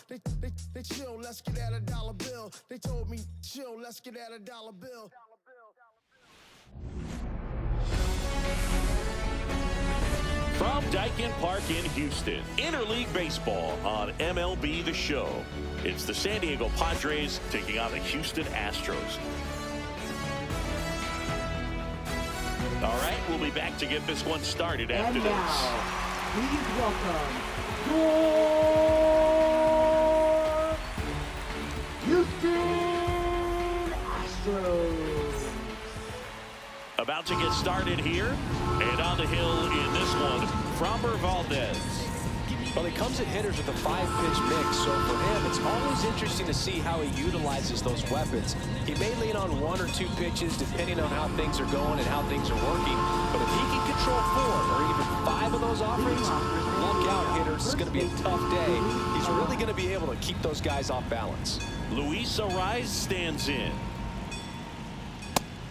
bill. They chill, let's get at a dollar bill. They told me chill, let's get at a dollar bill. From Daikin Park in Houston, Interleague Baseball on MLB The Show. It's the San Diego Padres taking on the Houston Astros. All right, we'll be back to get this one started after and this. Please welcome your Houston Astros. About to get started here, and on the hill in this one, Framber Valdez. Well, he comes at hitters with a 5-pitch mix, so for him, it's always interesting to see how he utilizes those weapons. He may lean on 1 or 2 pitches depending on how things are going and how things are working, but if he can control 4 or even 5 of those offerings, look out, hitters. It's going to be a tough day. He's really going to be able to keep those guys off balance. Luis Ariz stands in.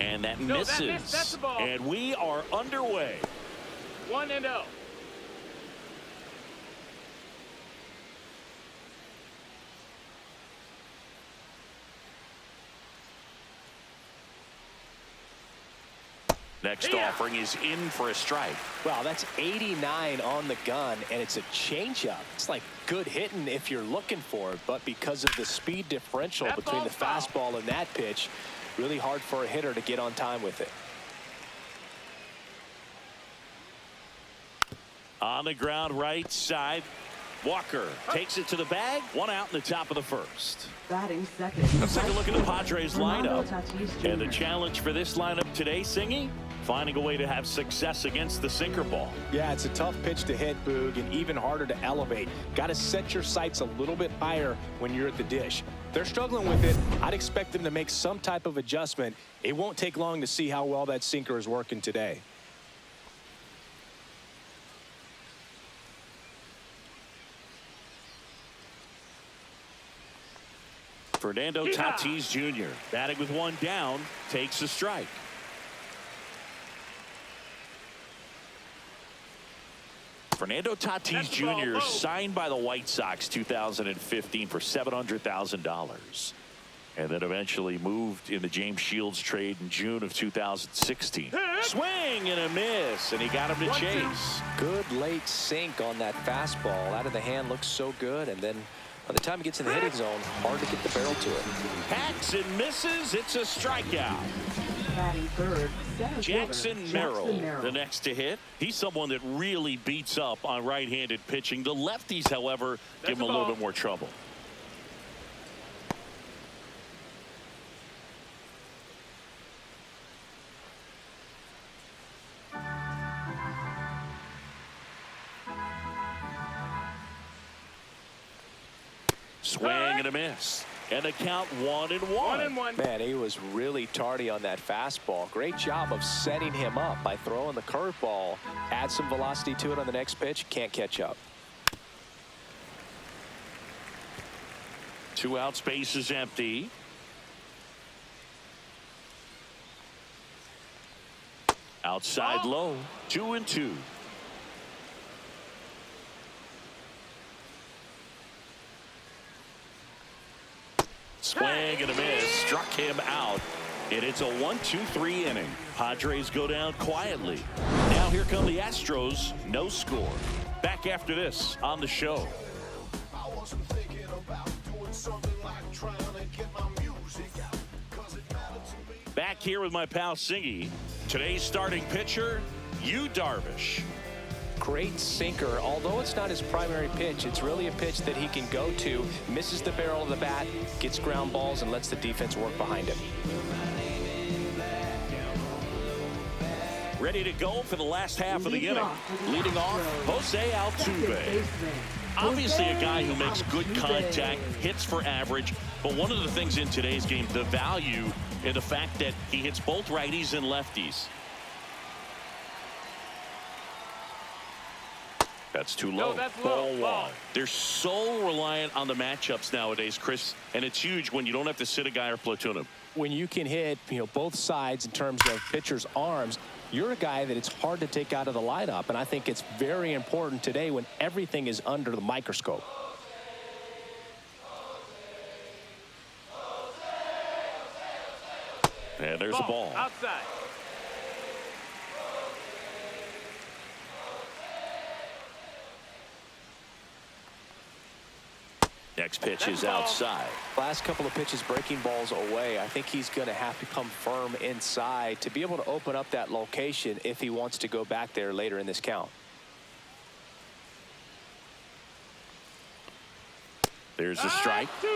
And that misses. That's the ball. And we are underway. 1-0. Next offering is in for a strike. Wow, that's 89 on the gun, and it's a changeup. It's like good hitting if you're looking for it, but because of the speed differential between the fastball and that pitch, really hard for a hitter to get on time with it. On the ground right side, Walker takes it to the bag. 1 out in the top of the first. Batting second. Let's take a look at the Padres lineup. And the challenge for this lineup today, Singy, finding a way to have success against the sinker ball. Yeah, it's a tough pitch to hit, Boog, and even harder to elevate. Got to set your sights a little bit higher when you're at the dish. They're struggling with it. I'd expect them to make some type of adjustment. It won't take long to see how well that sinker is working today. Fernando Tatis Jr. batting with 1 down, takes a strike. Fernando Tatis Jr. signed by the White Sox 2015 for $700,000. And then eventually moved in the James Shields trade in June of 2016. Swing and a miss, and he got him to chase. Good late sink on that fastball. Out of the hand looks so good, and then by the time he gets in the hitting zone, hard to get the barrel to it. Hacks and misses. It's a strikeout. Batting third, Jackson Merrill, the next to hit. He's someone that really beats up on right-handed pitching. The lefties, however, give him a little bit more trouble. Swing and a miss. And the count 1-1. Man, he was really tardy on that fastball. Great job of setting him up by throwing the curveball. Add some velocity to it on the next pitch. Can't catch up. 2 out, space is empty. Outside low. 2-2. Swing and a miss. Struck him out. And it's a 1-2-3 inning. Padres go down quietly. Now here come the Astros. No score. Back after this on the show. Back here with my pal Singy. Today's starting pitcher, Yu Darvish. Great sinker. Although it's not his primary pitch, it's really a pitch that he can go to, misses the barrel of the bat, gets ground balls, and lets the defense work behind him. Ready to go for the last half of the inning. Leading off, Jose Altuve. Obviously a guy who makes good contact, hits for average, but one of the things in today's game, the value in the fact that he hits both righties and lefties. That's too low. No, that's low. Ball 1. They're so reliant on the matchups nowadays, Chris, and it's huge when you don't have to sit a guy or platoon him. When you can hit, both sides in terms of pitchers' arms, you're a guy that it's hard to take out of the lineup, and I think it's very important today when everything is under the microscope. And there's a ball. Outside. Next pitch is outside. Last couple of pitches breaking balls away. I think he's going to have to come firm inside to be able to open up that location if he wants to go back there later in this count. There's a strike. We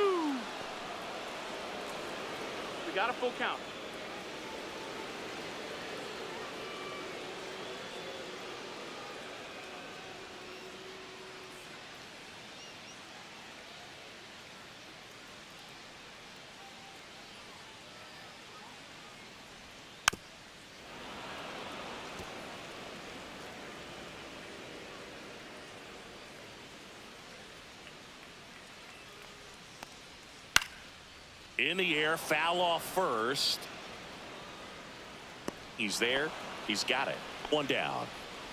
got a full count. In the air, foul off first. He's there. He's got it. One down.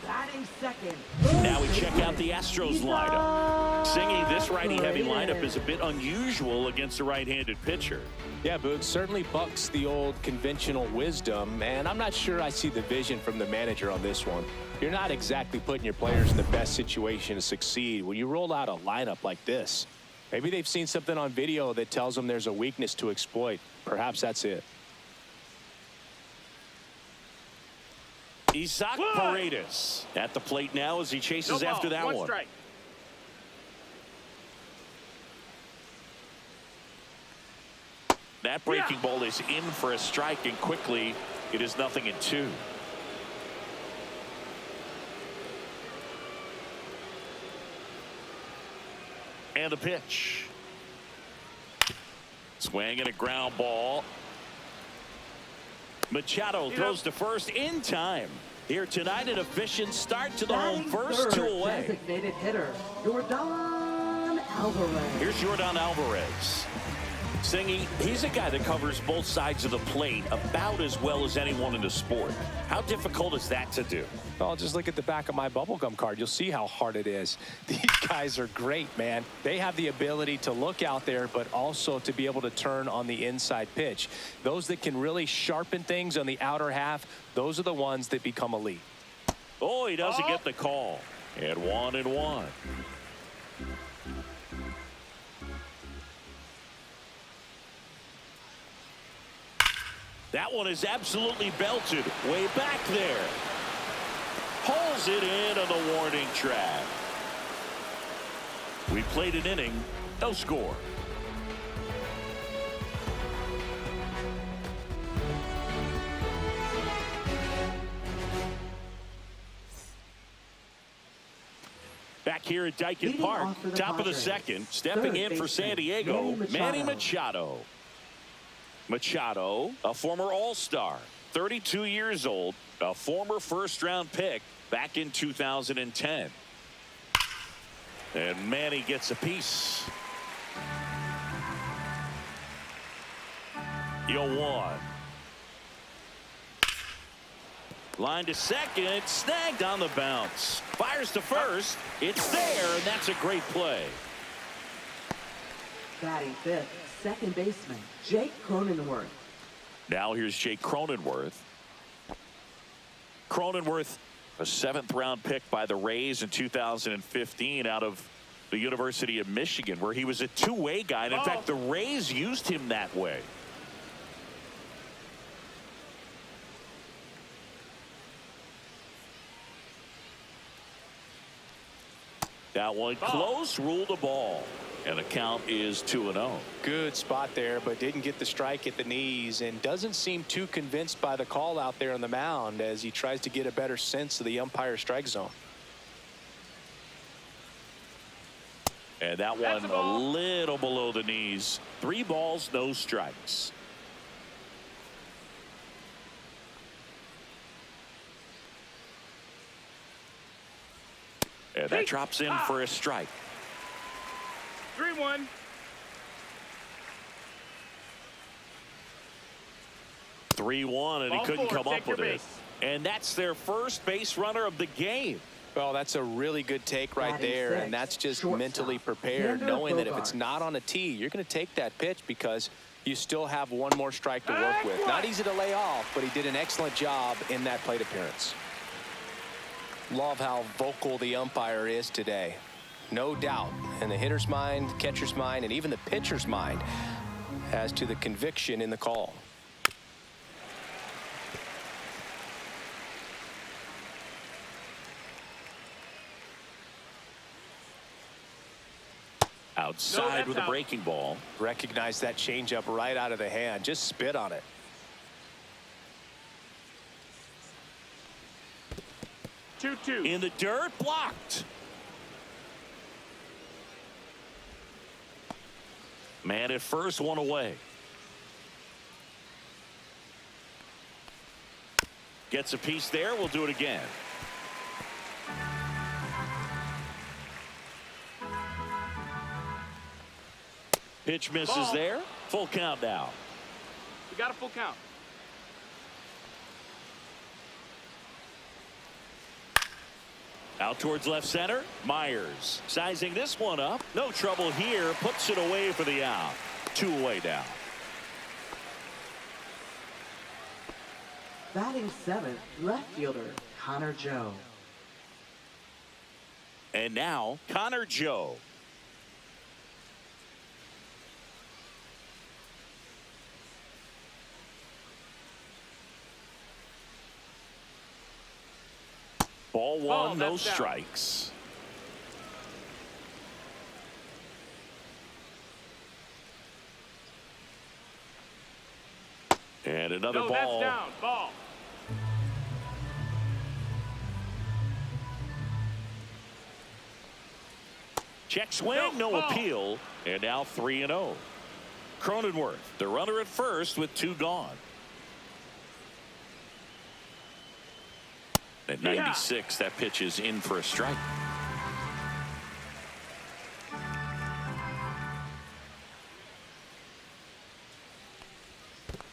Batting second. Now we check out the Astros lineup. Singing, this righty-heavy lineup is a bit unusual against a right-handed pitcher. Yeah, Boog, certainly bucks the old conventional wisdom, and I'm not sure I see the vision from the manager on this one. You're not exactly putting your players in the best situation to succeed when you roll out a lineup like this. Maybe they've seen something on video that tells them there's a weakness to exploit. Perhaps that's it. Isaac Paredes at the plate now as he chases after that one. Strike. That breaking ball is in for a strike, and quickly it is 0-2. And the pitch. Swing and a ground ball. Machado throws to first in time. Here tonight, an efficient start to the home first, 2 away. Designated hitter, Yordan Alvarez. Here's Yordan Alvarez. Singy, he's a guy that covers both sides of the plate about as well as anyone in the sport. How difficult is that to do? Well, just look at the back of my bubblegum card. You'll see how hard it is. These guys are great, man. They have the ability to look out there, but also to be able to turn on the inside pitch. Those that can really sharpen things on the outer half, those are the ones that become elite. Oh, he doesn't get the call. And 1-1. That one is absolutely belted way back there. Pulls it in on the warning track. We played an inning, no score. Back here at Dyken Park, top of the second, stepping in for San Diego, Manny Machado. Machado, a former All-Star, 32 years old, a former first-round pick back in 2010. And Manny gets a piece. 0-1. Line to second, snagged on the bounce. Fires to first, it's there, and that's a great play. Batting fifth, second baseman, Jake Cronenworth. Now here's Jake Cronenworth. Cronenworth, a 7th-round pick by the Rays in 2015 out of the University of Michigan, where he was a two-way guy. And in fact, the Rays used him that way. That one close, ruled a ball. And the count is 2-0. Good spot there, but didn't get the strike at the knees and doesn't seem too convinced by the call out there on the mound as he tries to get a better sense of the umpire strike zone. And that one a little below the knees. 3 balls, no strikes. And that drops in for a strike. 3-1. 3-1, and he couldn't come up with it. And that's their first base runner of the game. Well, that's a really good take right there, and that's just mentally prepared, knowing that if it's not on a tee, you're going to take that pitch because you still have one more strike to work with. Not easy to lay off, but he did an excellent job in that plate appearance. Love how vocal the umpire is today. No doubt in the hitter's mind, catcher's mind, and even the pitcher's mind as to the conviction in the call. Outside with a breaking ball. Recognize that changeup right out of the hand. Just spit on it. 2-2. In the dirt, blocked. Man at first, one away. Gets a piece there. We'll do it again. Pitch misses Ball. there. Full count now. We got a full count. Out towards left center. Myers sizing this one up. No trouble here. Puts it away for the out. 2 away now. Batting 7th, left fielder Connor Joe. And now Connor Joe. Ball one, no strikes. And another No, ball. that's down. Ball. Check swing, no ball. appeal. And now 3-0. Cronenworth, the runner at first with 2 gone. At 96, that pitch is in for a strike.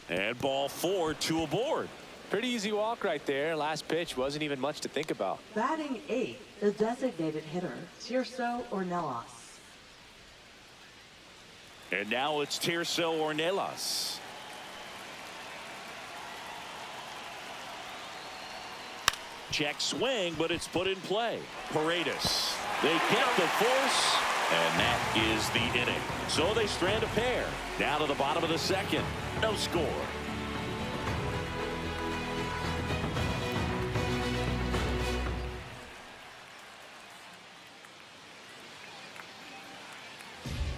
And ball 4, 2 aboard. Pretty easy walk right there. Last pitch wasn't even much to think about. Batting 8th, the designated hitter Tirso Ornelas. And now it's Tirso Ornelas. Check swing, but it's put in play. Paredes. They kept the force, and that is the inning. So they strand a pair. Down to the bottom of the second. No score.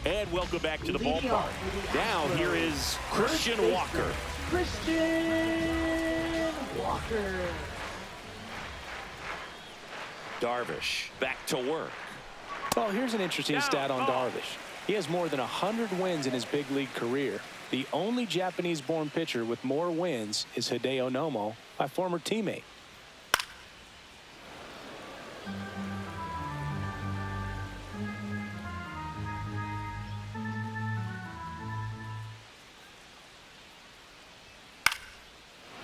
And welcome back to the ballpark. Now here is Christian Walker. Christian Walker. Darvish back to work. Well, here's an interesting stat on Darvish. He has more than 100 wins in his big league career. The only Japanese-born pitcher with more wins is Hideo Nomo, my former teammate.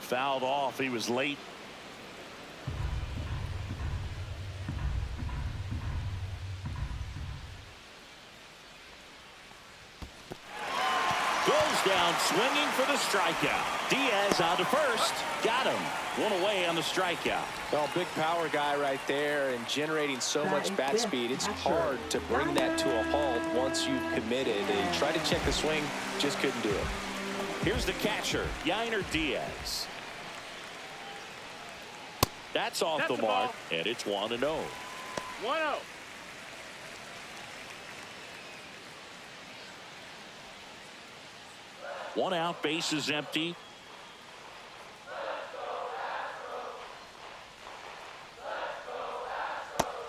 Fouled off. He was late. Down swinging for the strikeout. Diaz out to first. Got him. 1 away on the strikeout. Well, big power guy right there and generating so much bat speed. It's hard to bring that to a halt once you've committed. He tried to check the swing, just couldn't do it. Here's the catcher, Yainer Diaz. That's off the mark, and it's 1-0. 1-0. One out, base is empty.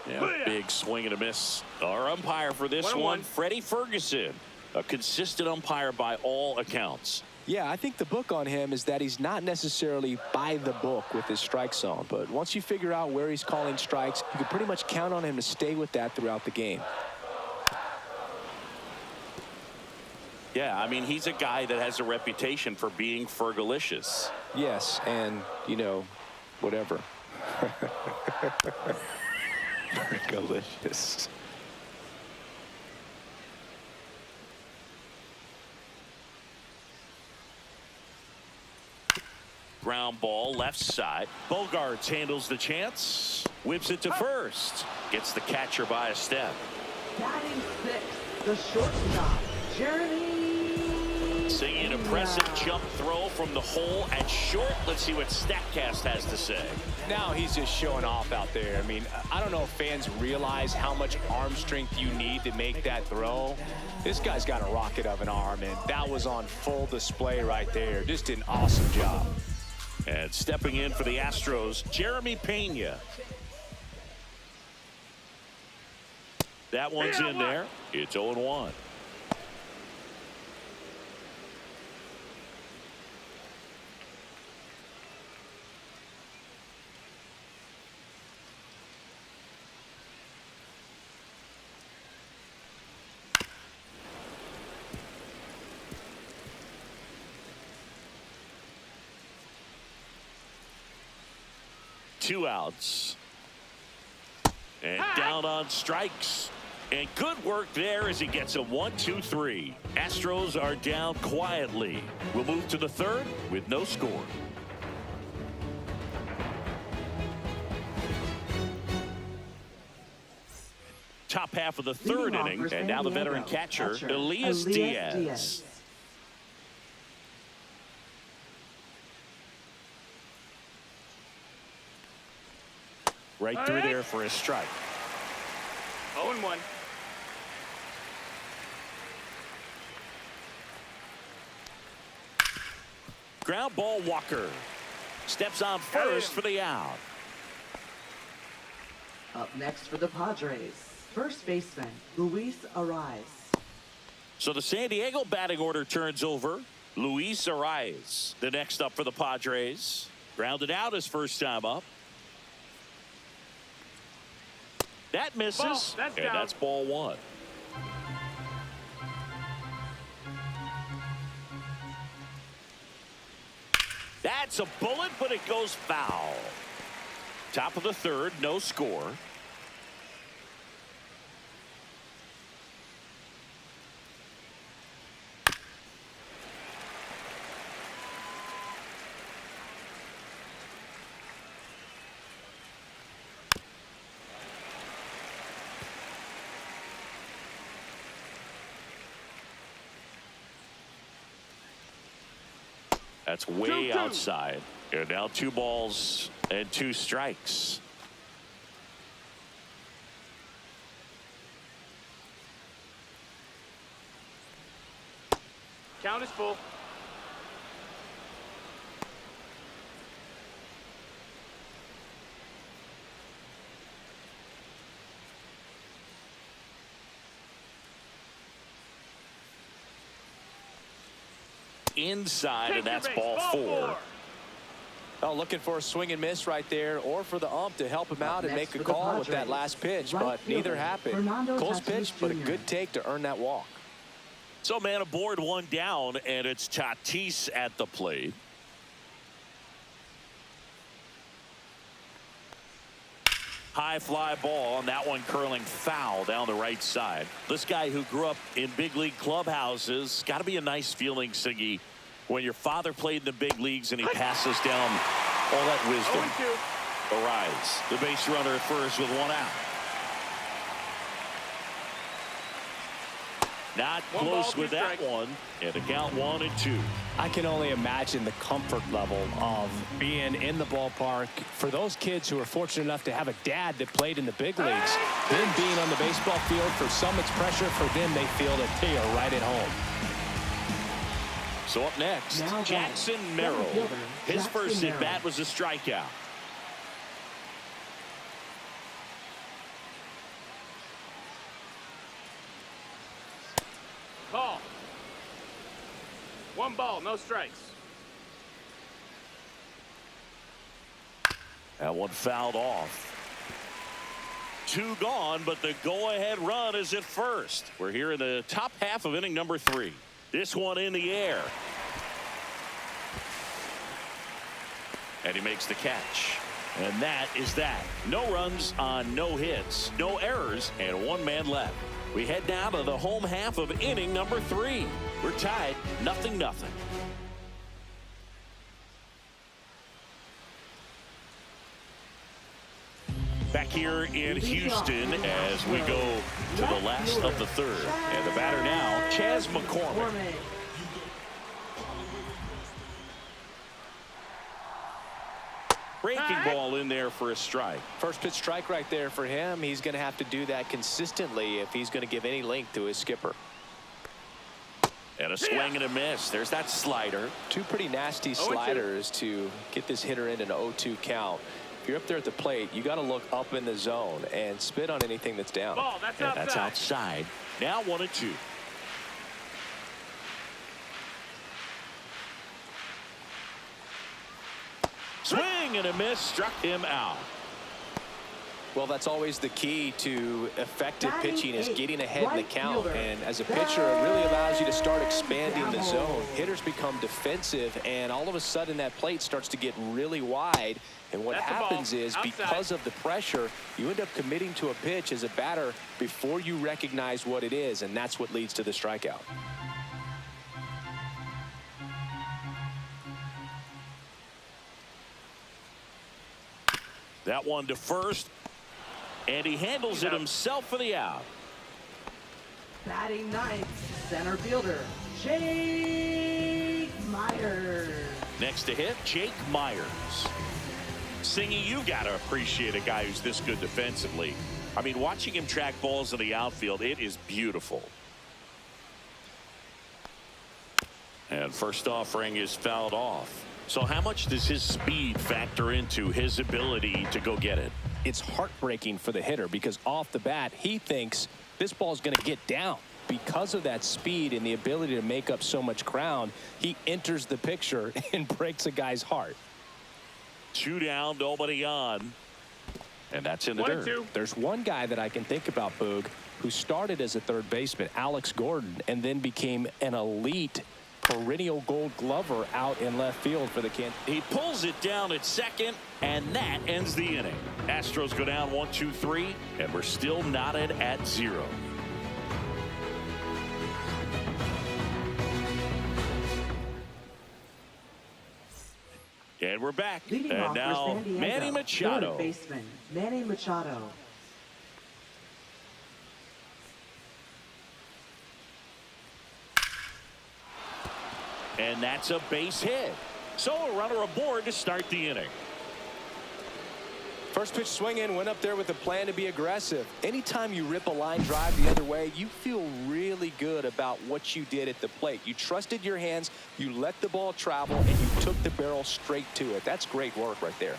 Yeah, big swing and a miss. Our umpire for this one, Freddie Ferguson, a consistent umpire by all accounts. Yeah, I think the book on him is that he's not necessarily by the book with his strike zone, but once you figure out where he's calling strikes, you can pretty much count on him to stay with that throughout the game. Yeah, I mean, he's a guy that has a reputation for being Fergalicious. Yes, and, you know, whatever. Delicious. Ground ball left side. Bogarts handles the chance. Whips it to first. Gets the catcher by a step. Batting sixth, the shortstop, Jeremy. Seeing an impressive jump throw from the hole at short. Let's see what StatCast has to say. Now he's just showing off out there. I mean, I don't know if fans realize how much arm strength you need to make that throw. This guy's got a rocket of an arm, and that was on full display right there. Just an awesome job. And stepping in for the Astros, Jeremy Pena. That one's in there. It's 0-1. Two outs. And down on strikes. And good work there as he gets a 1-2-3. Astros are down quietly. We'll move to the third with no score. Top half of the third inning, and now the veteran catcher, Elias Diaz. Right through there for a strike. 0-1. Ground ball, Walker. Steps on first for the out. Up next for the Padres, first baseman, Luis Ariz. So the San Diego batting order turns over. Luis Ariz, the next up for the Padres. Grounded out his first time up. That misses, That's and down. that's ball one. That's a bullet, but it goes foul. Top of the third, no score. That's way 2-2. outside. And now 2 balls and 2 strikes. Count is full. Inside, and that's ball 4. Oh, looking for a swing and miss right there, or for the ump to help him out and make a call with that last pitch, but neither happened. Close pitch, but a good take to earn that walk. So man aboard, 1 down, and it's Tatis at the plate. High fly ball, and that one curling foul down the right side. This guy who grew up in big league clubhouses, got to be a nice feeling, Siggy, when your father played in the big leagues and he passes down all that wisdom. 0-2. Arrives the base runner at first with 1 out. Not close with that one, and the count 1-2. I can only imagine the comfort level of being in the ballpark for those kids who are fortunate enough to have a dad that played in the big leagues. Then being on the baseball field, for some it's pressure, for them they feel that they are right at home. So up next, Jackson Merrill. His first at bat was a strikeout. Call. 1 ball, no strikes. That one fouled off. 2 gone, but the go-ahead run is at first. We're here in the top half of inning number 3. This one in the air. And he makes the catch. And that is that. No runs on no hits, no errors, and one man left. We head down to the home half of inning number 3. We're tied 0-0. Back here in Houston as we go to the last of the third. And the batter now, Chas McCormick. Breaking ball in there for a strike. First pitch strike right there for him. He's going to have to do that consistently if he's going to give any length to his skipper. And a swing and a miss. There's that slider. Two pretty nasty sliders to get this hitter in an 0-2 count. If you're up there at the plate, you got to look up in the zone and spit on anything that's down. Ball, that's outside. That's outside. Now 1-2. Swing and a miss, struck him out. Well, that's always the key to effective pitching, is getting ahead in the count. And as a pitcher, it really allows you to start expanding the zone. Hitters become defensive, and all of a sudden that plate starts to get really wide. And what happens is, because of the pressure, you end up committing to a pitch as a batter before you recognize what it is, and that's what leads to the strikeout. That one to first, and he handles it himself for the out. Batting ninth, center fielder, Jake Myers. Next to hit, Jake Myers. Singy, you got to appreciate a guy who's this good defensively. I mean, watching him track balls in the outfield, it is beautiful. And first offering is fouled off. So how much does his speed factor into his ability to go get it? It's heartbreaking for the hitter because off the bat, he thinks this ball is going to get down. Because of that speed and the ability to make up so much ground, he enters the picture and breaks a guy's heart. 2 down, nobody on. And that's in the dirt. There's one guy that I can think about, Boog, who started as a third baseman, Alex Gordon, and then became an elite perennial Gold Glover out in left field for the Kansas. He pulls it down at second, and that ends the inning. Astros go down 1-2-3, and we're still knotted at 0. And we're back. Leading and off now for San Diego, Manny Machado. third baseman, Manny Machado. And that's a base hit. So a runner aboard to start the inning. First pitch swing in, went up there with a plan to be aggressive. Anytime you rip a line drive the other way, you feel really good about what you did at the plate. You trusted your hands, you let the ball travel, and you took the barrel straight to it. That's great work right there.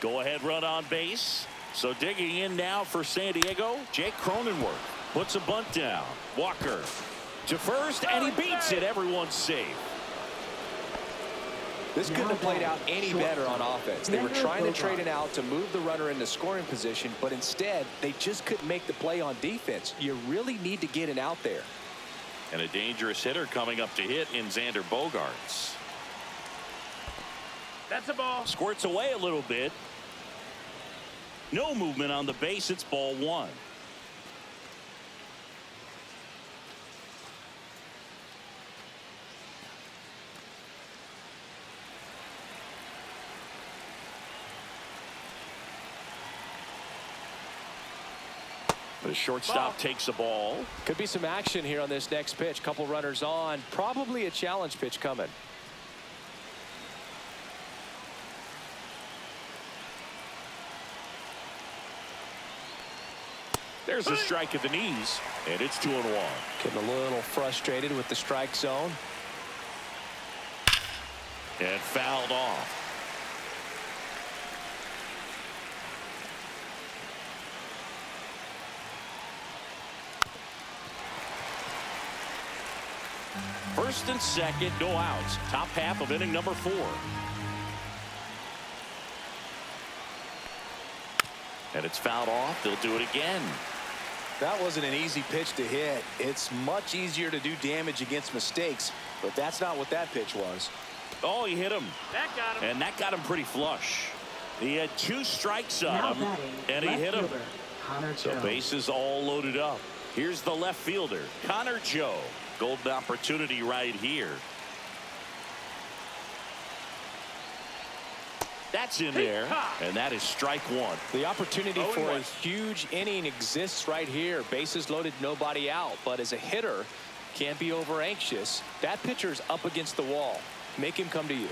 Go ahead run on base. So digging in now for San Diego, Jake Cronenworth puts a bunt down. Walker to first, and he beats it. Everyone's safe. This couldn't have played out any better on offense. They were trying to trade it out to move the runner into scoring position, but instead they just couldn't make the play on defense. You really need to get it out there. And a dangerous hitter coming up to hit in Xander Bogaerts. That's a ball. Squirts away a little bit. No movement on the base. It's ball 1. The shortstop takes the ball. Could be some action here on this next pitch. Couple runners on. Probably a challenge pitch coming. There's a strike at the knees, and it's 2-1. Getting a little frustrated with the strike zone. And fouled off. First and second, no outs. Top half of inning number 4. And it's fouled off. They'll do it again. That wasn't an easy pitch to hit. It's much easier to do damage against mistakes, but that's not what that pitch was. Oh, he hit him. That got him. And that got him pretty flush. He had 2 strikes Now on him, batting, and he left hit him. fielder, Connor So Joe. bases all loaded up. Here's the left fielder, Connor Joe. Golden opportunity right here. That's in there, and that is strike 1. The opportunity for a 0-1. huge inning exists right here. Bases loaded, nobody out. But as a hitter, can't be over anxious. That pitcher's up against the wall. Make him come to you.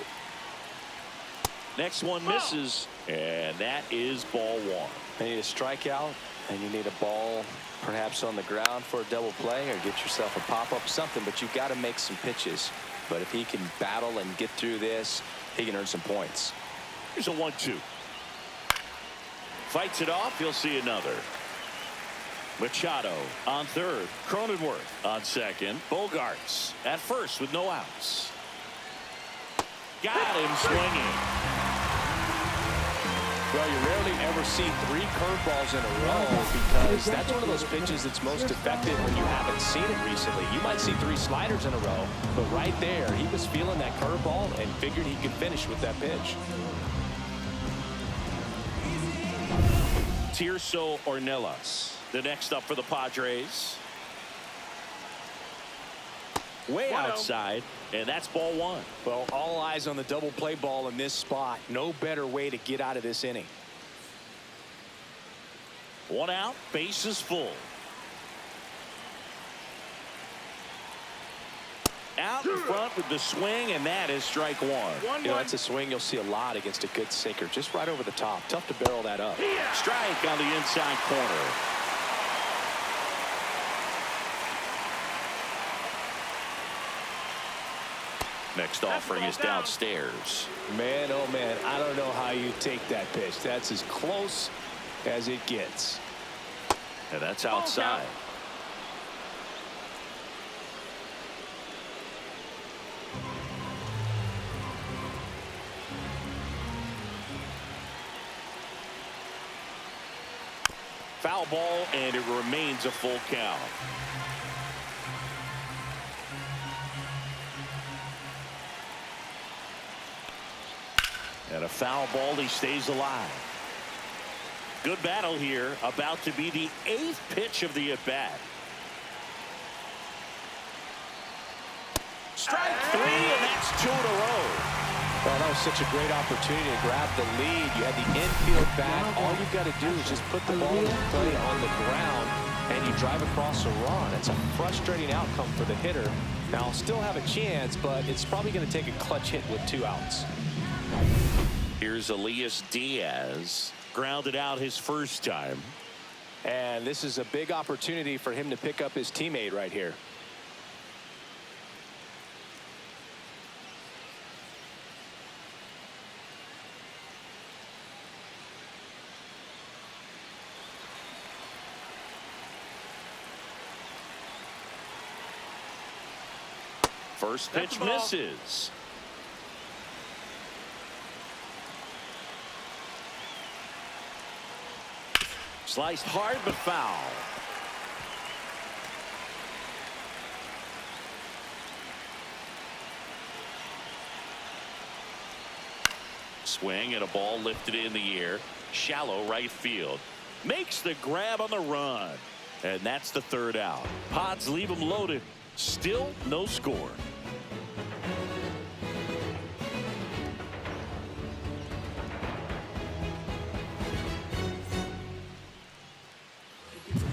Next one misses, and that is ball 1. You need a strikeout, and you need a ball perhaps on the ground for a double play, or get yourself a pop-up, something. But you've got to make some pitches. But if he can battle and get through this, he can earn some points. Here's a 1-2. Fights it off. He'll see another. Machado on third. Cronenworth on second. Bogarts at first with no outs. Got him swinging. Well, you rarely ever see 3 curveballs in a row, because that's one of those pitches that's most effective when you haven't seen it recently. You might see 3 sliders in a row, but right there, he was feeling that curveball and figured he could finish with that pitch. Tirso Ornelas, the next up for the Padres. Way 1-0. outside, and that's ball 1. Well, all eyes on the double play ball in this spot. No better way to get out of this inning. 1 out, bases full. Out in front with the swing, and that is strike 1. 1-1. You know, that's a swing you'll see a lot against a good sinker. Just right over the top. Tough to barrel that up. Strike on the inside corner. Next offering is downstairs. Man, oh man, I don't know how you take that pitch. That's as close as it gets. And that's outside. Foul ball, and it remains a full count. And a foul ball, he stays alive. Good battle here, about to be the 8th pitch of the at-bat. Strike 3, and that's 2 in a row. Well, that was such a great opportunity to grab the lead. You had the infield back. All you've got to do is just put the ball in play on the ground, and you drive across a run. It's a frustrating outcome for the hitter. Now, I'll still have a chance, but it's probably going to take a clutch hit with 2 outs. Here's Elias Diaz. Grounded out his first time. And this is a big opportunity for him to pick up his teammate right here. First pitch misses. Sliced hard but foul. Swing and a ball lifted in the air. Shallow right field. Makes the grab on the run. And that's the 3rd out. Pods leave them loaded. Still no score.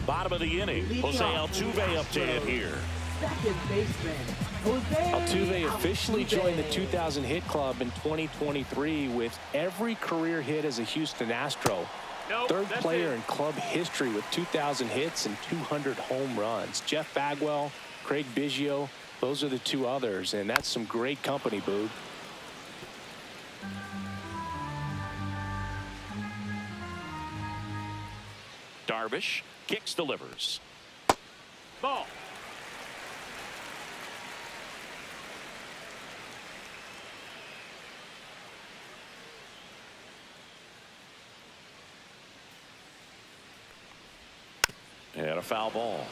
Bottom of the inning. Jose Altuve up to hit here. Second baseman, Jose Altuve officially joined the 2,000 hit club in 2023 with every career hit as a Houston Astro. Nope, 3rd that's player it. in club history with 2,000 hits and 200 home runs. Jeff Bagwell, Craig Biggio, those are the 2 others, and that's some great company, Boog. Darvish kicks, delivers. Ball. And a foul ball.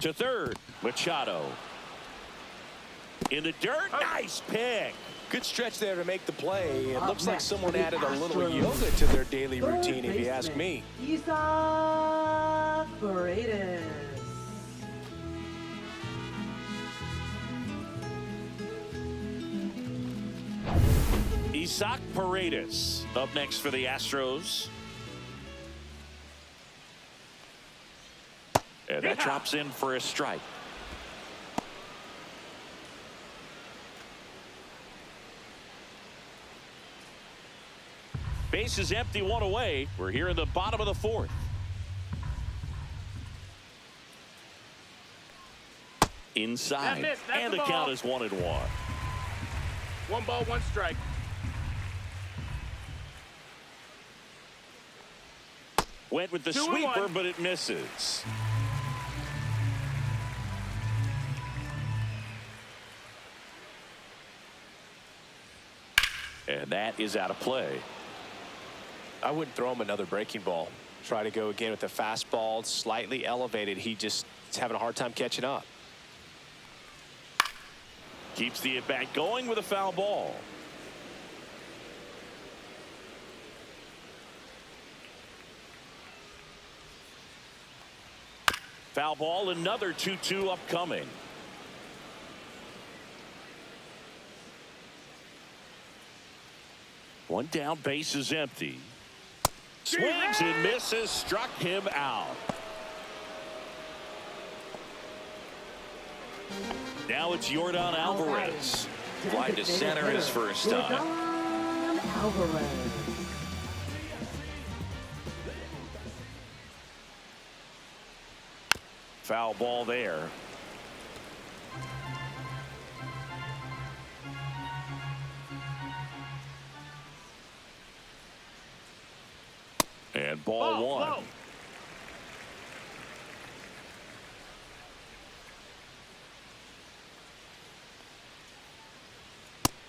To third, Machado. In the dirt, nice pick. Good stretch there to make the play. It Up looks like next someone for the added a little Astros. yoga to their daily Third routine, if you ask baseman, me. Isaac Paredes. Isaac Paredes up next for the Astros. And that drops in for a strike. Base is empty, one away. We're here in the bottom of the fourth. Inside. That's And the the count ball. is 1-1. 1 ball, 1 strike. Went with the 2-1. sweeper, but it misses. And that is out of play. I wouldn't throw him another breaking ball. Try to go again with the fastball, slightly elevated. He just is having a hard time catching up. Keeps the at-bat going with a foul ball. Foul ball, another 2-2 upcoming. One down, base is empty. Swings and misses, struck him out. Now it's Yordan Alvarez. Fly to center his first time. Yordan Alvarez. Foul ball there. And ball one. Whoa.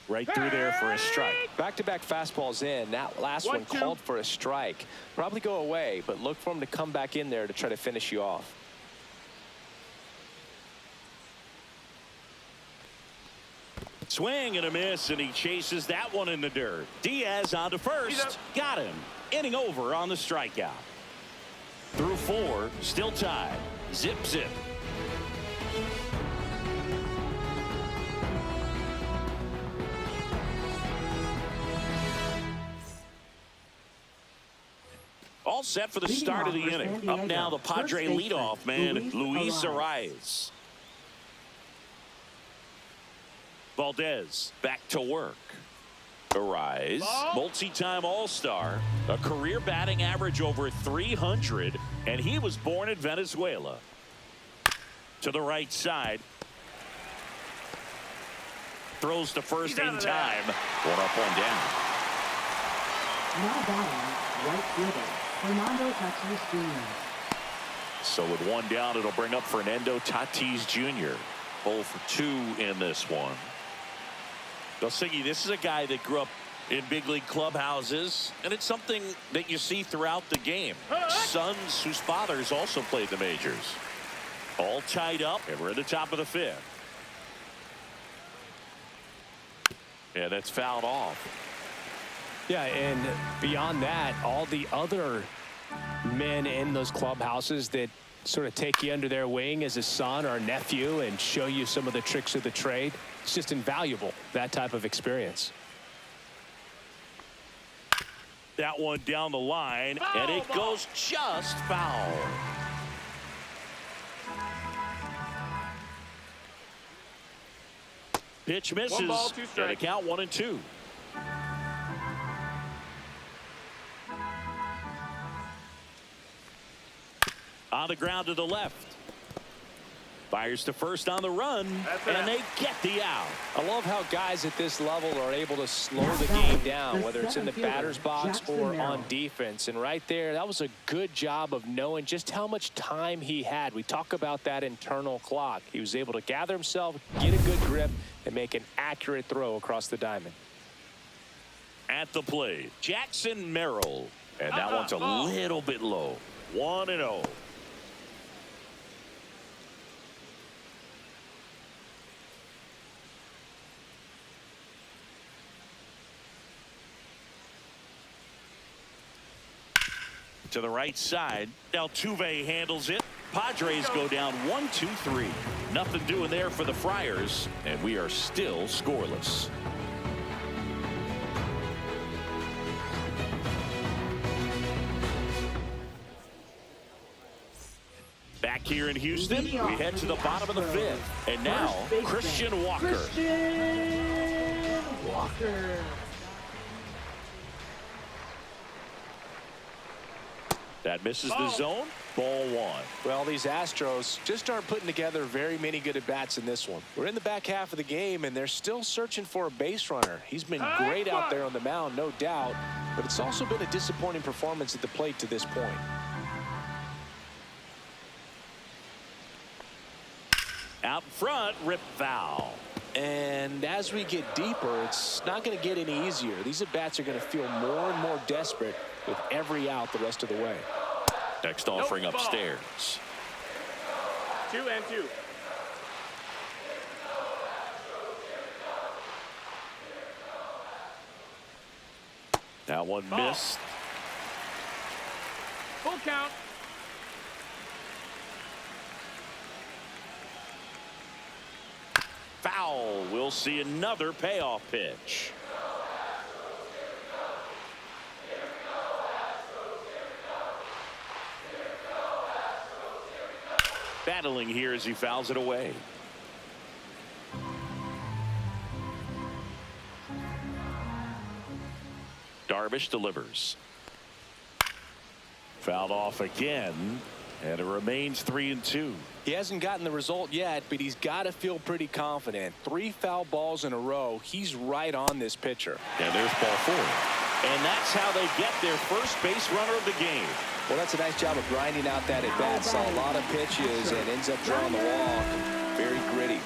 Right through there for a strike. Back-to-back fastballs in. That last one 1-2. called for a strike. Probably go away, but look for him to come back in there to try to finish you off. Swing and a miss, and he chases that one in the dirt. Diaz on to first. Got him. Inning over on the strikeout. Through 4, still tied. Zip, zip. All set for the Leading start of off the for inning. San Up now, the Diego, Padre first baseman, leadoff man, Luis Luis Arias. Valdez back to work. Arias, multi-time All-Star, a career batting average over 300, and he was born in Venezuela. To the right side. Throws to first in time. One up, one down. Now batting, right fielder, Fernando Tatis Jr. So with one down, it'll bring up Fernando Tatis Jr. 0 for 2 in this one. Siggy, this is a guy that grew up in big league clubhouses, and it's something that you see throughout the game. Sons whose fathers also played the majors. All tied up, and we're at the top of the 5th. Yeah, that's fouled off. Yeah, and beyond that, all the other men in those clubhouses that sort of take you under their wing as a son or a nephew and show you some of the tricks of the trade. It's just invaluable, that type of experience. That one down the line, and it goes just foul. Pitch misses, 1 ball, 2 and a strikes. count 1-2. On the ground to the left. Fires to first on the run, and they get the out. I love how guys at this level are able to slow the game down, whether it's in the batter's box or on defense. And right there, that was a good job of knowing just how much time he had. We talk about that internal clock. He was able to gather himself, get a good grip, and make an accurate throw across the diamond. At the plate, Jackson Merrill. And that one's a little bit low. 1-0. to the right side. Altuve handles it. Padres go down 1-2-3. Nothing doing there for the Friars, and we are still scoreless. Back here in Houston, we head to the bottom of the fifth. And now, Christian Walker. Christian Walker. That misses the zone. Ball one. Well, these Astros just aren't putting together very many good at-bats in this one. We're in the back half of the game, and they're still searching for a base runner. He's been great out there on the mound, no doubt, but it's also been a disappointing performance at the plate to this point. Out front, rip foul. And as we get deeper, it's not going to get any easier. These at-bats are going to feel more and more desperate with every out the rest of the way. Next offering upstairs. 2-2. That one missed. Full count. Foul. We'll see another payoff pitch. Battling here as he fouls it away. Darvish delivers. Fouled off again, and it remains 3-2. He hasn't gotten the result yet, but he's got to feel pretty confident. 3 foul balls in a row. He's right on this pitcher. And there's ball 4. And that's how they get their first base runner of the game. Well, that's a nice job of grinding out that at-bat. Saw a lot of pitches and ends up drawing the walk. Very gritty.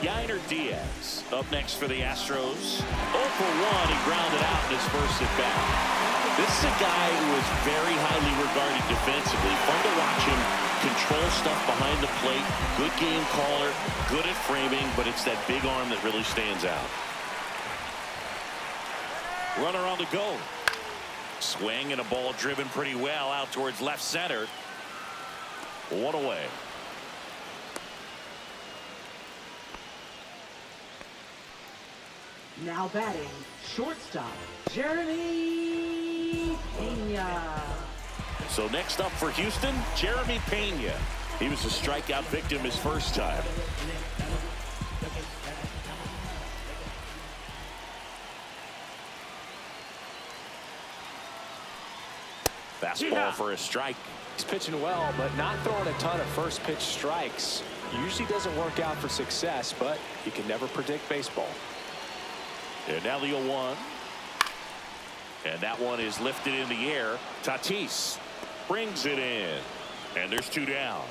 Yainer Diaz up next for the Astros. 0 for 1. He grounded out in his first at-bat. This is a guy who is very highly regarded defensively. Fun to watch him control stuff behind the plate. Good game caller. Good at framing, but it's that big arm that really stands out. Runner on the go. Swing and a ball driven pretty well out towards left center. 1 away. Now batting, shortstop, Jeremy Pena. So next up for Houston, Jeremy Pena. He was a strikeout victim his first time. Fastball for a strike. He's pitching well, but not throwing a ton of first pitch strikes. Usually doesn't work out for success, but you can never predict baseball. And now the 0-1. And that one is lifted in the air. Tatis brings it in. And there's 2 down.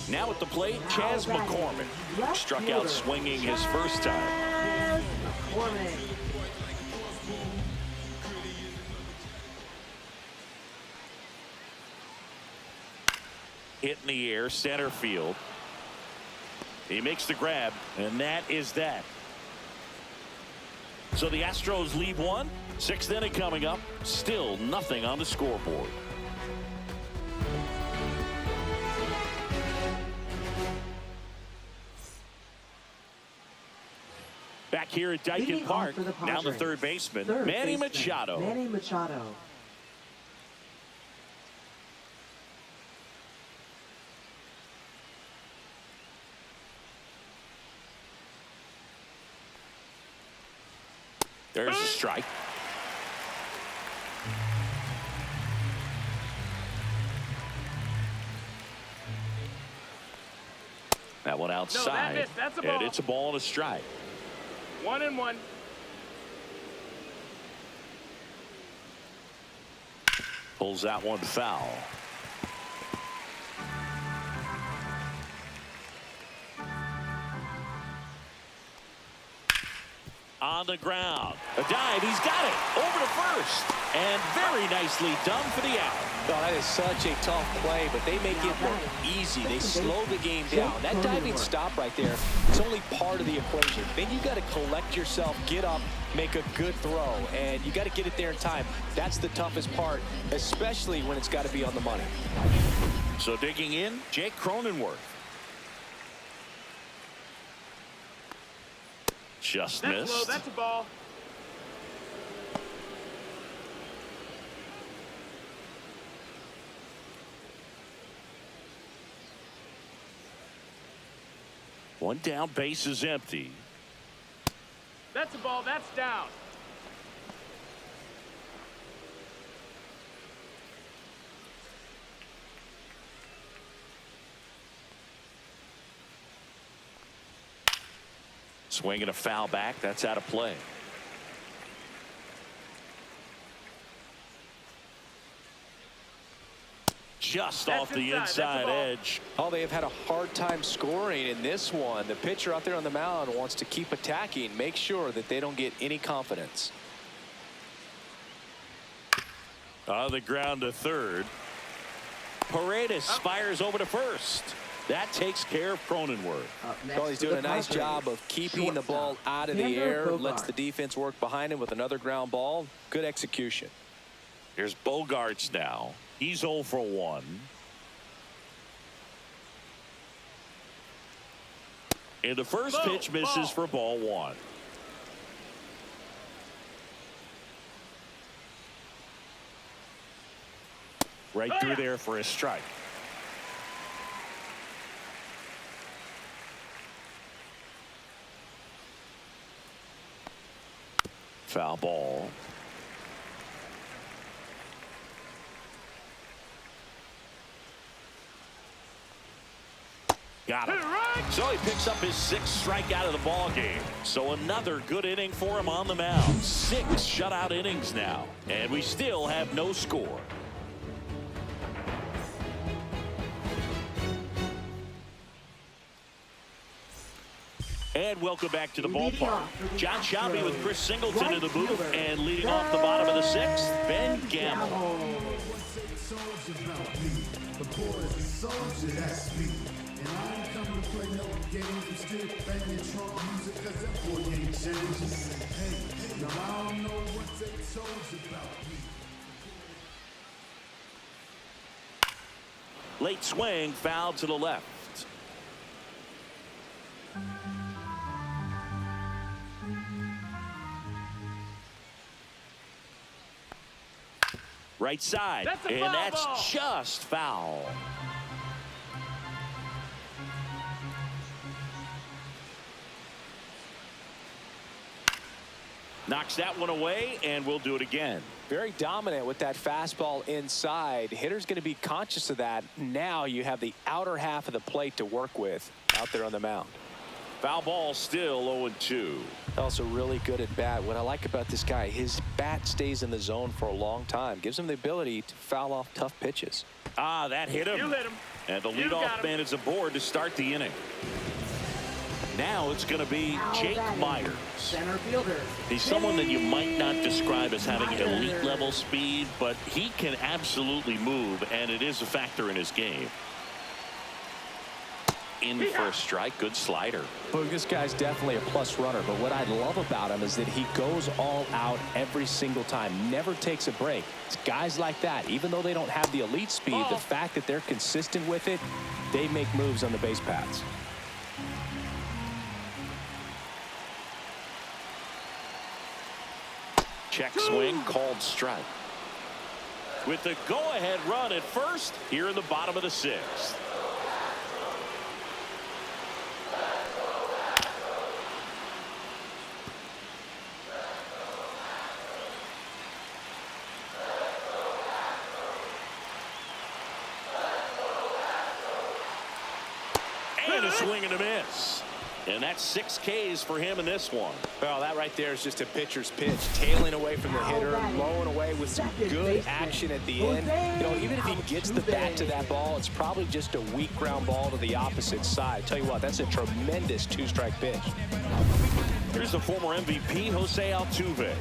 Now at the plate, Chas McCormick. Struck out swinging his first time. McCormick. Hit in the air, center field. He makes the grab, and that is that. So the Astros lead 1. 6th inning coming up. Still nothing on the scoreboard. Back here at Dyken Park, now the third baseman, Manny Machado. Manny Machado. There's a strike. That one outside. No, that's a ball. And it's a ball and a strike. 1-1. Pulls that one foul. On the ground. A dive. He's got it. Over to first. And very nicely done for the out. Oh, that is such a tough play, but they make it look easy. They slow the game down. That diving stop right there, it's only part of the equation. Then you got to collect yourself, get up, make a good throw, and you got to get it there in time. That's the toughest part, especially when it's got to be on the money. So digging in, Jake Cronenworth. Just That's missed. low. That's a ball. One down, base is empty. That's a ball. That's down. Swinging a foul back. That's out of play. Just That's off the inside. That's a inside ball. edge. Oh, they have had a hard time scoring in this one. The pitcher out there on the mound wants to keep attacking, make sure that they don't get any confidence. On the ground to third. Paredes fires over to first. That takes care of Cronenworth. Oh, he's doing a nice job of keeping the ball out of the air, lets the defense work behind him with another ground ball. Good execution. Here's Bogarts now. He's 0 for 1. And the first pitch misses for ball 1. Right through there for a strike. Foul ball. Got him. So he picks up his 6th strikeout of the ball game. So another good inning for him on the mound. 6 shutout innings now. And we still have no score. And welcome back to the ballpark. John Shelby with Chris Singleton in the booth. And leading off the bottom of the 6th, Ben Gamble. Late swing, foul to the left. Right side, and that's just foul. Knocks that one away, and we'll do it again. Very dominant with that fastball inside. Hitter's going to be conscious of that. Now you have the outer half of the plate to work with out there on the mound. Foul ball still 0-2. Also really good at bat. What I like about this guy, his bat stays in the zone for a long time. Gives him the ability to foul off tough pitches. Ah, that hit him. You hit him. And the leadoff man is aboard to start the inning. Now it's going to be Jake Myers. Center fielder. He's someone that you might not describe as having elite level speed, but he can absolutely move, and it is a factor in his game. In for a strike, good slider. Well, this guy's definitely a plus runner, but what I love about him is that he goes all out every single time, never takes a break. It's guys like that, even though they don't have the elite speed, the fact that they're consistent with it, they make moves on the base paths. Check swing, called strike. With the go-ahead run at first, here in the bottom of the 6th. And a swing and a miss. And that's 6 Ks for him in this one. Well, that right there is just a pitcher's pitch. Tailing away from the hitter, blowing away with some good action at the end. You know, even if he gets the bat to that ball, it's probably just a weak ground ball to the opposite side. Tell you what, that's a tremendous 2-strike pitch. Here's the former MVP, Jose Altuve.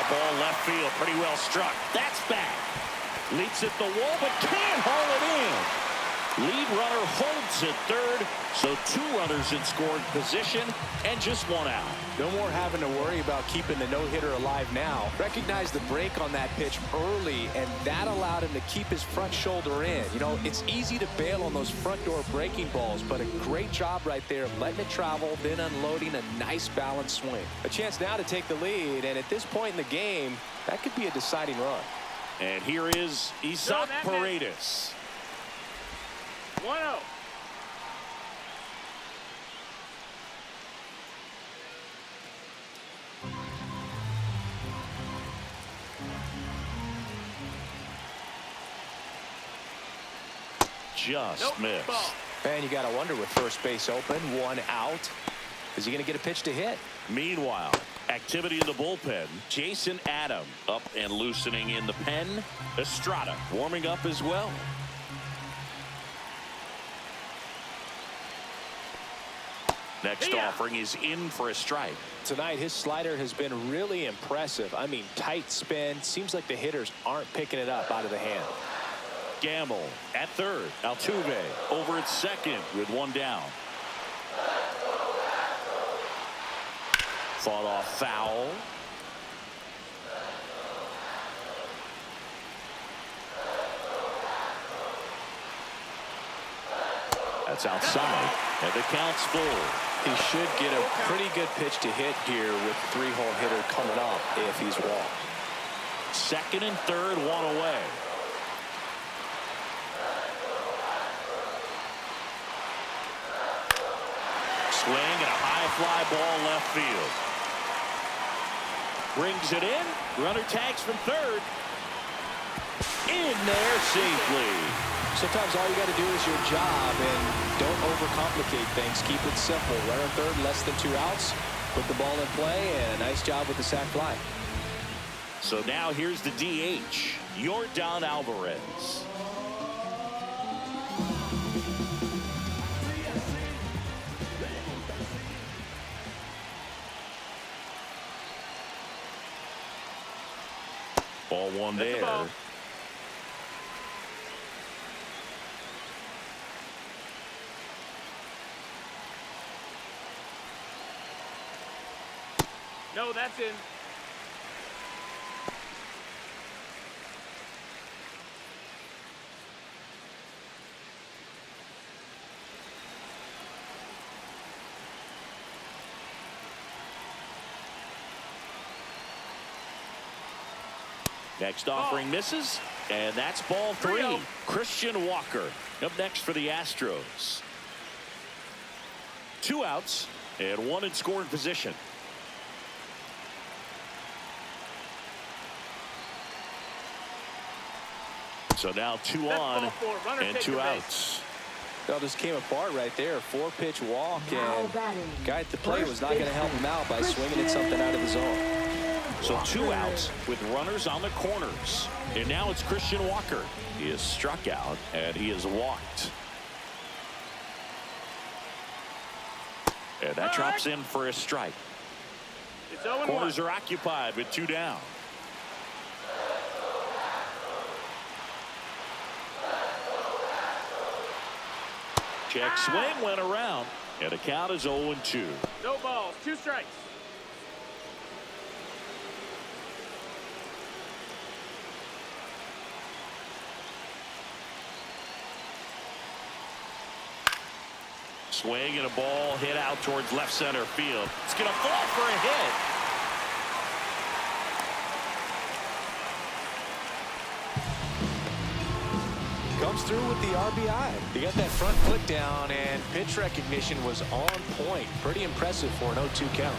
ball left field. Pretty well struck. That's back. Leaps at the wall, but can't haul it in. Lead runner holds at third, so 2 runners in scoring position and just 1 out. No more having to worry about keeping the no-hitter alive now. Recognized the break on that pitch early, and that allowed him to keep his front shoulder in. You know, it's easy to bail on those front door breaking balls, but a great job right there of letting it travel, then unloading a nice balanced swing. A chance now to take the lead, and at this point in the game, that could be a deciding run. And here is Isaac Paredes. 1-0. Just missed. Ball. And you got to wonder, with first base open, 1 out, is he going to get a pitch to hit? Meanwhile, activity in the bullpen. Jason Adam up and loosening in the pen. Estrada warming up as well. Next offering is in for a strike. Tonight, his slider has been really impressive. I mean, tight spin. Seems like the hitters aren't picking it up out of the hand. Gamble at third. Altuve over at second with 1 down. Fought off foul. That's outside, and the count's full. He should get a pretty good pitch to hit here with the 3-hole hitter coming up if he's walked. Second and third, 1 away. Swing and a high fly ball left field. Brings it in. Runner tags from third. In there safely. Sometimes all you got to do is your job and don't overcomplicate things. Keep it simple. Runner third, less than 2 outs. Put the ball in play, and a nice job with the sac fly. So now here's the DH, Yordan Alvarez. Ball 1 there. Ball. No, that's in. Next offering misses, and that's ball 3. 3-0. Christian Walker up next for the Astros. 2 outs and 1 in scoring position. So now 2 That's on ball 4. Runner and takes 2 the base. outs. Well, this came apart right there. 4-pitch walk, Now and batting. guy at the plate was not going to help him out by swinging at something out of the zone. So 2 outs with runners on the corners. And now it's Christian Walker. He is struck out and he is walked. And that drops in for a strike. It's 0-1. Corners are occupied with 2 down. Check swing went around, and the count is 0-2. No balls. 2 strikes. Swing and a ball hit out towards left center field. It's going to fall for a hit. Comes through with the RBI. He got that front foot down, and pitch recognition was on point. Pretty impressive for an 0-2 count.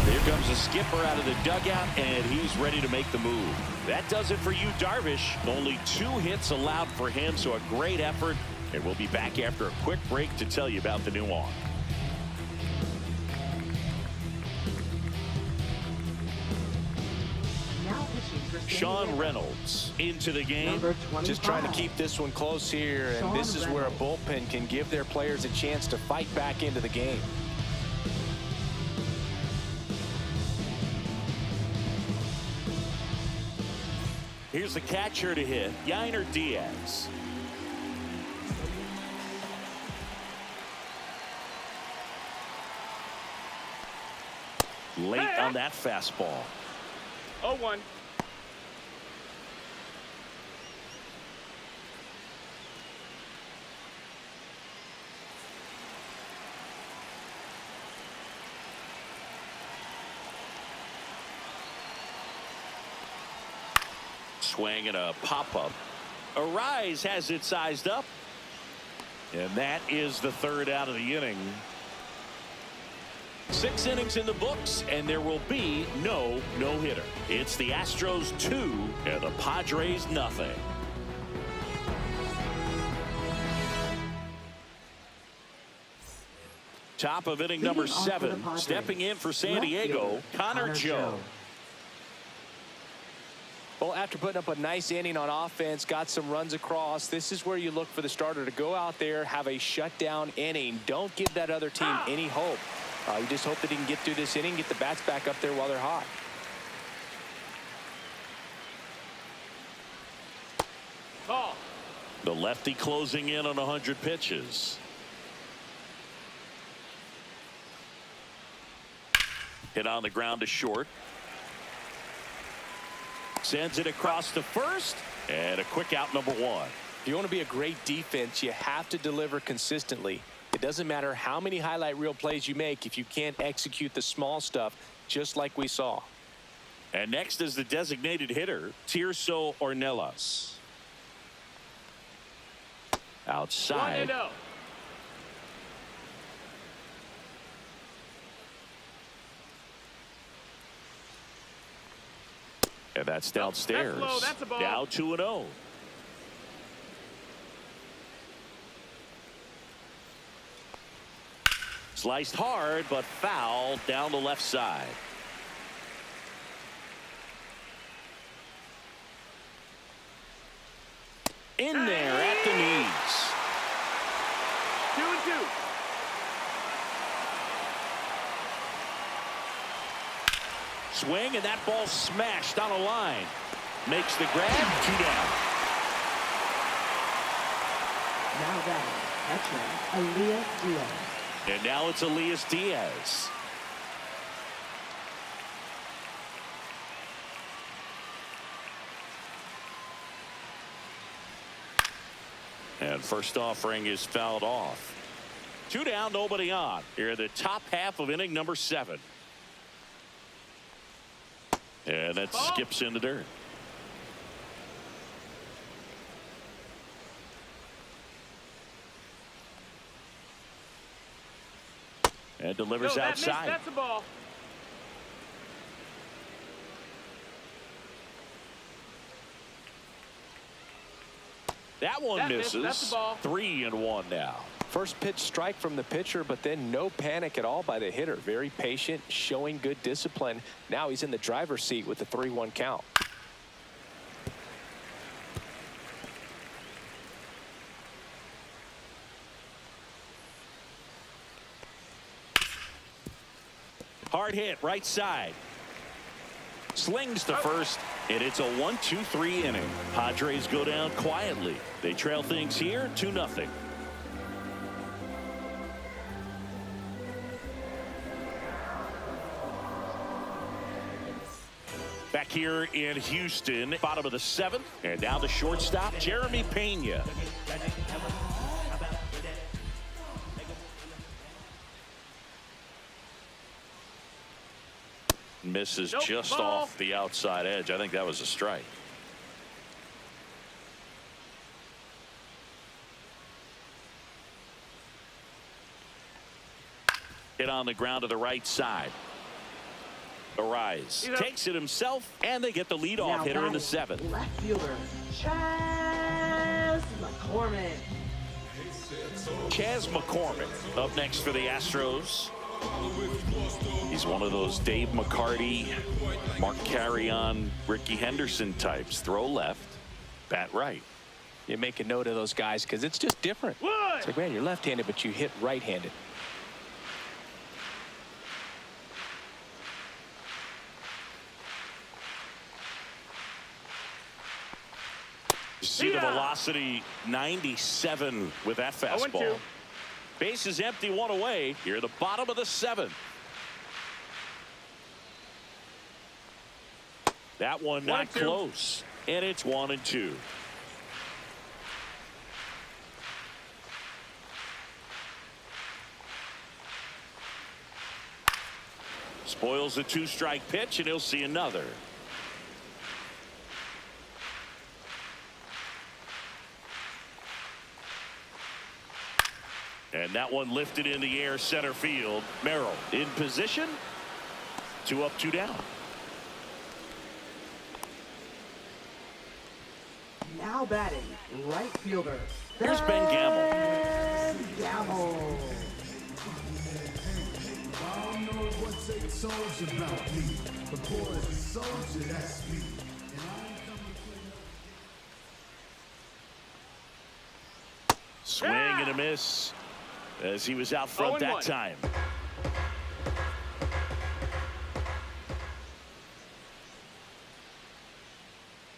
Here comes the skipper out of the dugout, and he's ready to make the move. That does it for you, Darvish. Only 2 hits allowed for him, so a great effort. And we'll be back after a quick break to tell you about the new on. Now pitching Pitching for San Sean Diego. Reynolds into the game. Number 25. Just trying to keep this one close here, and Sean this is where a Reynolds. bullpen can give their players a chance to fight back into the game. Here's the catcher to hit, Yainer Diaz. Late on that fastball. 0-1. Swing and a pop-up. Arise has it sized up. And that is the third out of the inning. 6 innings in the books, and there will be no no-hitter. It's the Astros 2 and the Padres nothing. Top of inning number Leading off for the 7. Padres, Stepping in for San left Diego, fielder, Connor Joe. Well, after putting up a nice inning on offense, got some runs across, this is where you look for the starter to go out there, have a shutdown inning. Don't give that other team any hope. You just hope that he can get through this inning, get the bats back up there while they're hot. Call. The lefty closing in on 100 pitches. Hit on the ground to short. Sends it across to first, and a quick out, number 1. If you want to be a great defense, you have to deliver consistently. It doesn't matter how many highlight reel plays you make if you can't execute the small stuff, just like we saw. And next is the designated hitter, Tirso Ornelas. Outside. 1-0. And that's downstairs. That's low. That's a ball. Now 2-0. Sliced hard, but foul down the left side. In there at the knees. 2-2. Swing, and that ball smashed on a line. Makes the grab. 2 down. Now batting, veteran Elias Diaz. And now it's Elias Diaz. And first offering is fouled off. 2 down, nobody on. Here in the top half of inning number 7. And that skips in the dirt. And delivers No, that outside. missed. That's a ball. That one That missed. misses. That's a ball. 3-1 now. First pitch strike from the pitcher, but then no panic at all by the hitter. Very patient, showing good discipline. Now he's in the driver's seat with the 3-1 count. Hard hit, right side. Slings to first, and it's a 1-2-3 inning. Padres go down quietly. They trail things here 2-0. Back here in Houston, bottom of the 7th, and now the shortstop, Jeremy Pena. Misses Nope, just ball. off the outside edge. I think that was a strike. Hit on the ground to the right side. Arise takes it himself, and they get the leadoff Now hitter in the batting, 7th. left fielder Chas McCormick. Chas McCormick up next for the Astros. He's one of those Dave McCarty, Mark Carrion, Ricky Henderson types. Throw left, bat right. You make a note of those guys because it's just different. It's like, man, you're left-handed, but you hit right-handed. See the velocity, 97 with that fastball. Base is empty, one away. Here at the bottom of the 7th. That one not close, and it's 1-2. Spoils the 2-strike pitch, and he'll see another. And that one lifted in the air, center field. Merrill in position. 2 up, 2 down. Now batting, right fielder. Here's Ben Gamble. Gamble. I don't know what they told you about me, but boy, as a soldier, that's me. And I ain't coming to play. Swing and a miss as he was out front that time.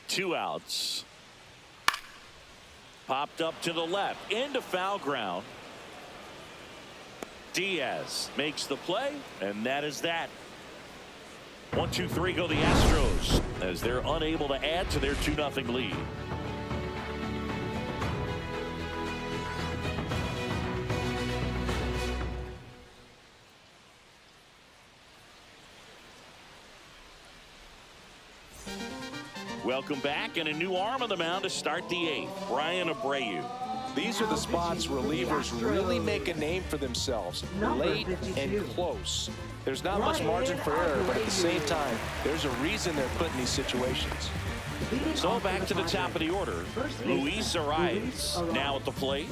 Two outs. Popped up to the left into foul ground. Diaz makes the play, and that is that. 1, 2, 3 go the Astros as they're unable to add to their 2-0 lead. Welcome back, and a new arm on the mound to start the 8th. Brian Abreu. These are the spots relievers really make a name for themselves. Late and close. There's not much margin for error, but at the same time, there's a reason they're put in these situations. So back to the top of the order. Luis Arias now at the plate.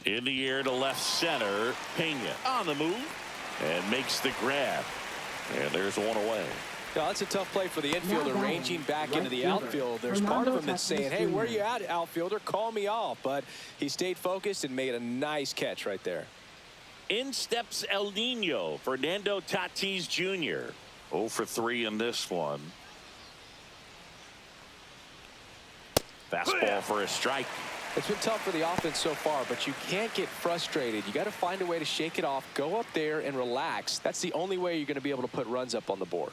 In the air to left center. Pena on the move and makes the grab. And there's one away. No, that's a tough play for the infielder, ranging back into the outfield. There's part of him that's saying, hey, where you at, outfielder? Call me off. But he stayed focused and made a nice catch right there. In steps El Nino, Fernando Tatis Jr. 0 for 3 in this one. Fastball for a strike. It's been tough for the offense so far, but you can't get frustrated. You got to find a way to shake it off, go up there and relax. That's the only way you're going to be able to put runs up on the board.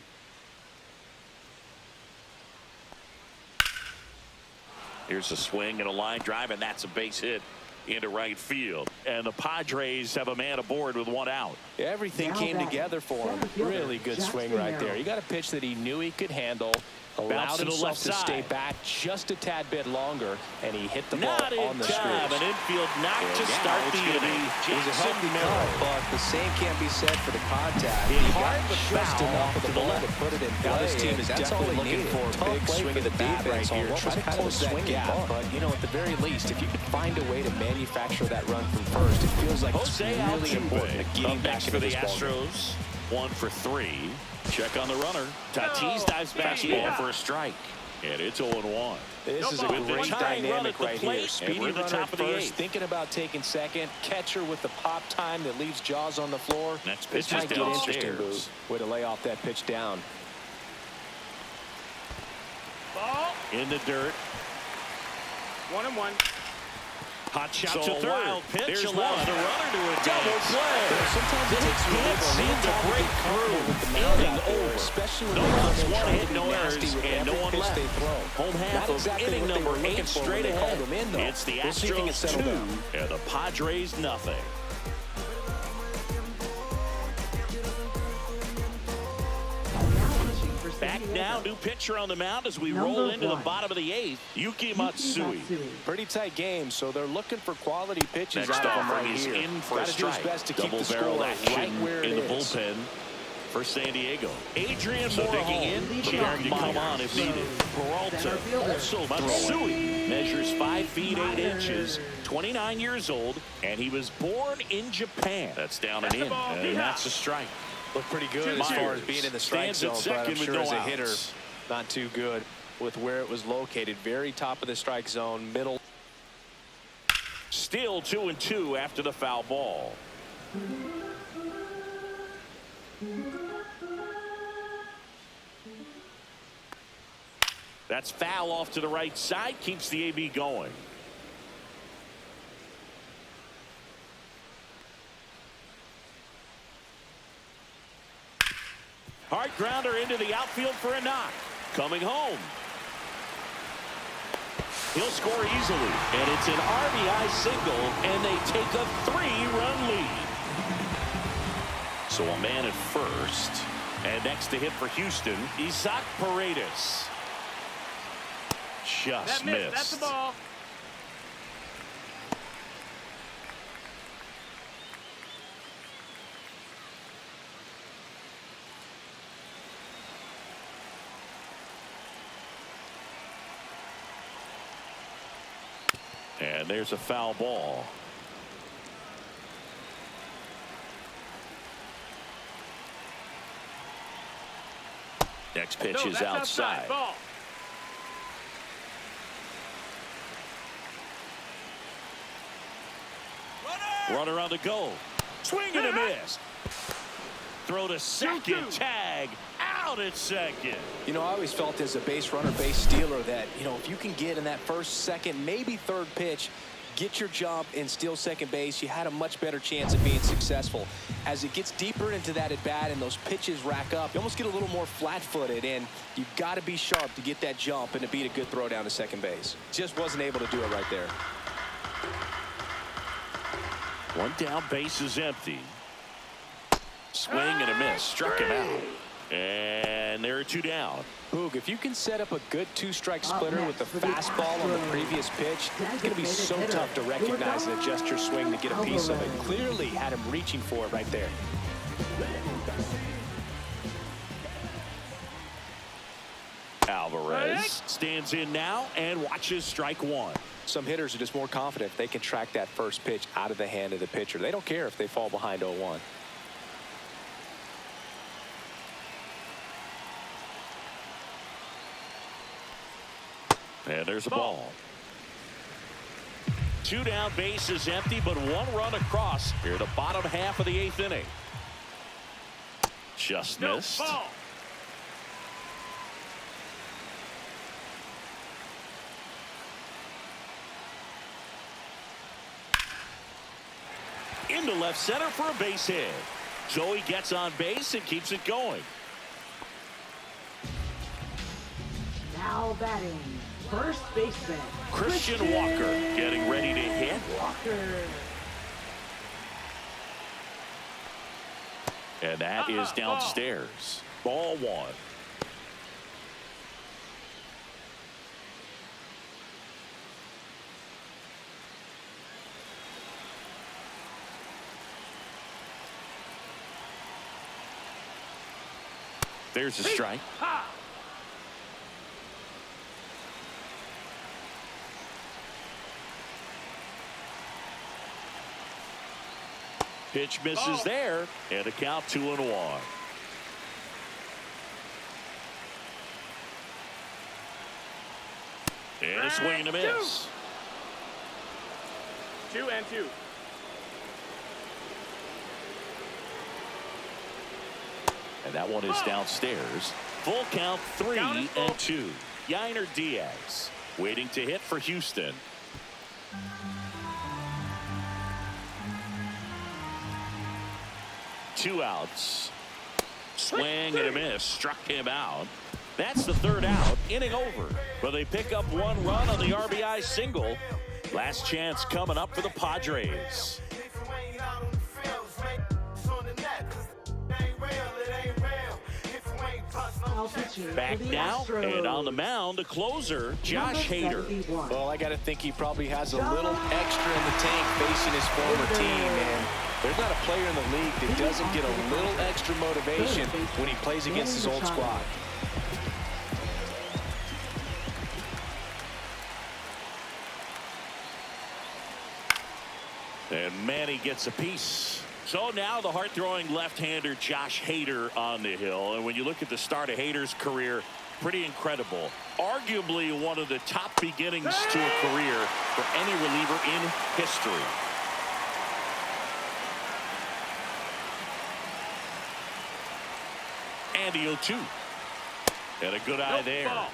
Here's a swing and a line drive, and that's a base hit into right field. And the Padres have a man aboard with 1 out. Everything came together for him. Really good swing right there. He got a pitch that he knew he could handle. Allowed himself to stay back just a tad bit longer, and he hit the ball on the screws. An infield knock to start the inning. It was a healthy cut, but the same can't be said for the contact. He got just enough of the ball to put it in play. Now this team is definitely looking for a big swing of the bat right here. Try to close that gap, but you know, at the very least, if you can find a way to manufacture that run from first, it feels like it's really important to getting back into this ball. Astros 1 for 3. Check on the runner. Tatis dives back for a strike. And it's 0-1. This is a great dynamic right here. Speedy runner at first, thinking about taking second. Catcher with the pop time that leaves Jaws on the floor. Next pitch might is get interesting, Boo. downstairs. Way to lay off that pitch down. Ball. In the dirt. 1-1. Hot shot So to a third. wild Pitch pitch allows alone. the runner to advance. Double play. Sometimes it takes Can't seem to break through. Inning over. Especially when No they come runs, in 1 trying hit, to be no errors, nasty with and no every one pitch left. they throw. Home half Not of exactly inning what they number were looking 8 for when straight they ahead. called them in, though. It's the We'll see if he can Astros settle 2 down. and the Padres nothing. Back now, new pitcher on the mound as we roll into the bottom of the 8th. Yuki Matsui. Pretty tight game, so they're looking for quality pitches Next out of him right offering is here. in for a Gotta do his strike. best to keep Double the barrel score action right where it in the is. bullpen for San Diego. Adrian Moore digging in, preparing to come on if needed. Peralta, also Matsui, measures 5 feet 8 inches, 29 years old, and he was born in Japan. That's down and in, and that's a strike. Looked pretty good as far as being in the strike zone, but I'm sure as a hitter, not too good with where it was located. Very top of the strike zone, middle. Still 2-2 after the foul ball. That's foul off to the right side, keeps the AB going. Hard grounder into the outfield for a knock. Coming home. He'll score easily, and it's an RBI single, and they take a 3-run lead. So a man at first, and next to hit for Houston, Isaac Paredes. Just missed. That's the ball. And there's a foul ball. Next pitch is outside. Ball. Runner on the go. Swing and a miss. Throw to second. Tag out at second. You know, I always felt as a base runner, base stealer that, you know, if you can get in that first, second, maybe third pitch, get your jump and steal second base, you had a much better chance of being successful. As it gets deeper into that at bat and those pitches rack up, you almost get a little more flat-footed, and you've got to be sharp to get that jump and to beat a good throw down to second base. Just wasn't able to do it right there. One down, base is empty. Swing and a miss. Struck him out. And there are 2 down. Boog, if you can set up a good 2-strike splitter with the fastball on the previous pitch, it's going to be so tough to recognize and adjust your swing to get a piece of it. Clearly had him reaching for it right there. Alvarez stands in now and watches strike 1. Some hitters are just more confident if they can track that first pitch out of the hand of the pitcher. They don't care if they fall behind 0-1. And there's a ball. 2 down, base is empty, but 1 run across here, the bottom half of the 8th inning. Just missed. Ball. Into left center for a base hit. Joey gets on base and keeps it going. Now batting, first baseman Christian Walker getting ready to hit. Walker. And that is downstairs. Ball 1. There's a strike. Pitch misses there, and a count 2-1. And a swing and a miss. 2-2. And that one is downstairs. Full count 3-2. Yainer Diaz waiting to hit for Houston. Two outs. Swing and a miss. Struck him out. That's the 3rd out. Inning over. But they pick up 1 run on the RBI single. Last chance coming up for the Padres. Back now, and on the mound, the closer, Josh Hader. Well, I got to think he probably has a little extra in the tank facing his former team, and there's not a player in the league that doesn't get a little extra motivation when he plays against his old squad. And Manny gets a piece. So now the hard-throwing left-hander Josh Hader on the hill. And when you look at the start of Hader's career, pretty incredible. Arguably one of the top beginnings to a career for any reliever in history. And the 0-2. And a good eye there. Ball.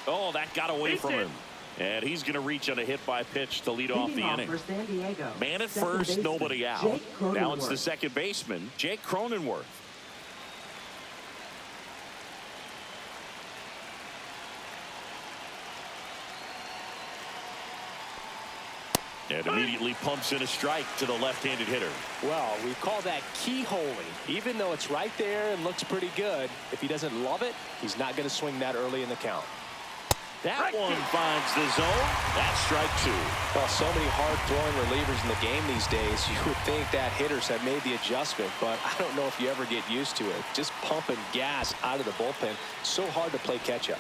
Oh, that got away from him. And he's going to reach on a hit by pitch to lead off the inning. For San Diego, Man at second first, baseman, nobody out. Jake Now it's the Cronenworth. second baseman, Jake Cronenworth. And immediately pumps in a strike to the left-handed hitter. Well, we call that keyholing. Even though it's right there and looks pretty good, if he doesn't love it, he's not going to swing that early in the count. That one finds the zone. That's strike two. Well, so many hard-throwing relievers in the game these days, you would think that hitters have made the adjustment, but I don't know if you ever get used to it. Just pumping gas out of the bullpen, so hard to play catch-up.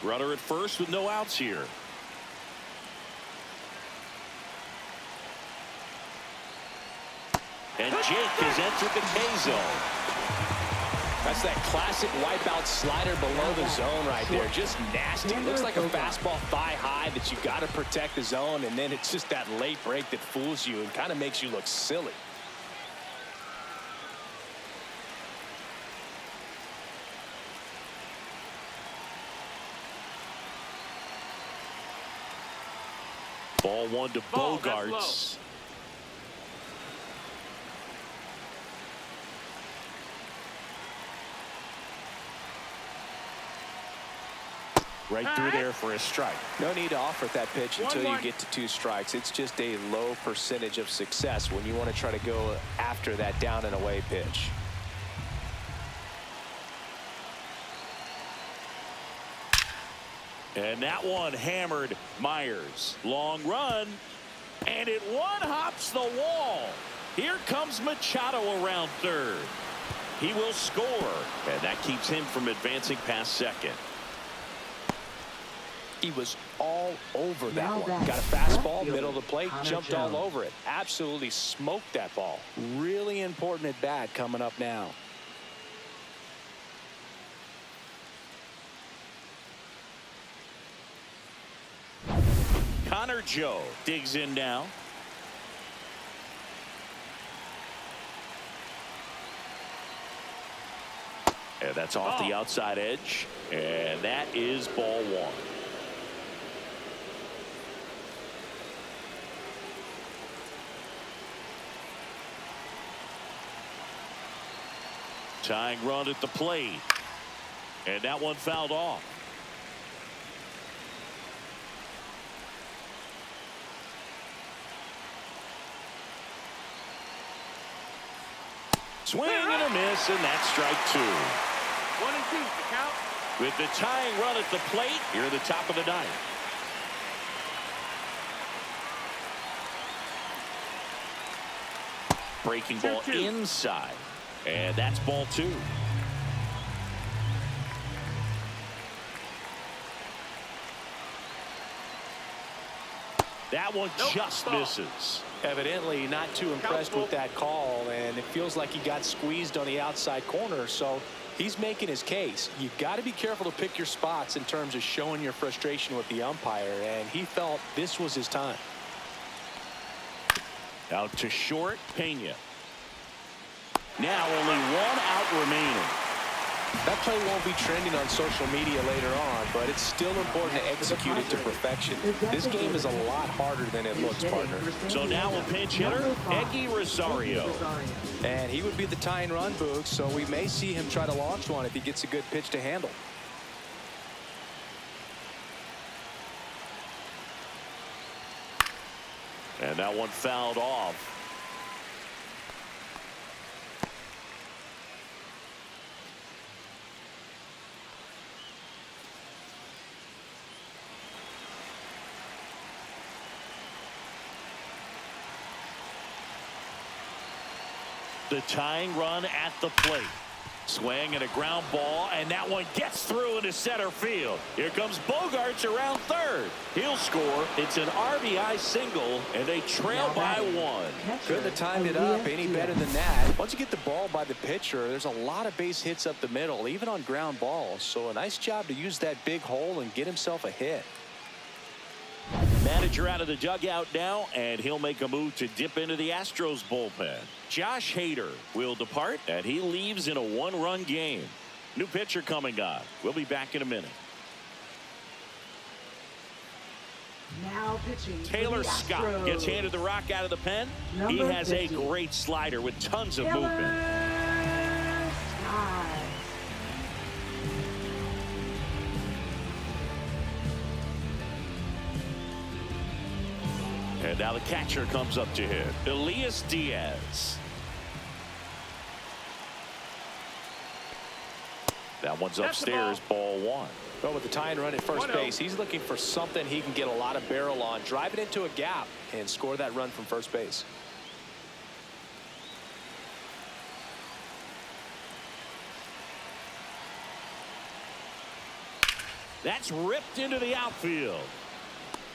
Runner at first with no outs here. And Jake has entered the K zone. That's that classic wipeout slider below the zone right there. Just nasty. Looks like a fastball thigh high that you got to protect the zone, and then it's just that late break that fools you and kind of makes you look silly. Ball one to Ball, that's Bogarts. Right through there for a strike. No need to offer at that pitch until you 1-1. get to 2 strikes. It's just a low percentage of success when you want to try to go after that down and away pitch. And that one hammered Myers. Long run. And it one-hops the wall. Here comes Machado around third. He will score. And that keeps him from advancing past second. He was all over that Now one. that's Got a fastball, left middle of the plate, Connor jumped all Jones. over it. Absolutely smoked that ball. Really important at bat coming up now. Connor Joe digs in now. And that's off the outside edge. And that is ball one. Tying run at the plate. And that one fouled off. Swing and a miss, and that's strike two. 1-2 the count. With the tying run at the plate, here at the top of the ninth. Breaking ball 2-2. inside, and that's ball two. That one just misses. Evidently not too impressed with that call, and it feels like he got squeezed on the outside corner, so he's making his case. You've got to be careful to pick your spots in terms of showing your frustration with the umpire, and he felt this was his time. Out to short, Pena. Now only one out remaining. That play won't be trending on social media later on, but it's still important to execute it to perfection. This game is a lot harder than it looks, partner. So now a pinch hitter, Eggy Rosario. And he would be the tying run, Boog, so we may see him try to launch one if he gets a good pitch to handle. And that one fouled off. the tying run at the plate. Swing and a ground ball, and that one gets through into center field. Here comes Bogarts around third. He'll score. It's an RBI single, and they trail by one. Couldn't have timed it up any better than that. Once you get the ball by the pitcher, there's a lot of base hits up the middle, even on ground balls. So a nice job to use that big hole and get himself a hit. Manager out of the dugout now, and he'll make a move to dip into the Astros bullpen. Josh Hader will depart, and he leaves in a one-run game. New pitcher coming on. We'll be back in a minute. Now pitching. Taylor Scott gets handed the rock out of the pen. He has 50. A great slider with tons of movement. And now the catcher comes up to him, Elias Diaz. That one's upstairs, ball one. Well, with the tying run at first base, he's looking for something he can get a lot of barrel on, drive it into a gap, and score that run from first base. That's ripped into the outfield.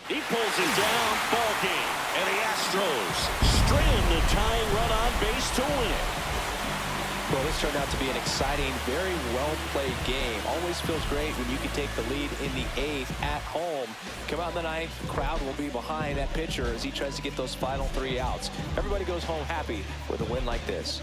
He pulls it down, ball game. And the Astros string the tying run on base to win it. Well, this turned out to be an exciting, very well-played game. Always feels great when you can take the lead in the 8th at home. Come out in the 9th, the crowd will be behind that pitcher as he tries to get those final 3 outs. Everybody goes home happy with a win like this.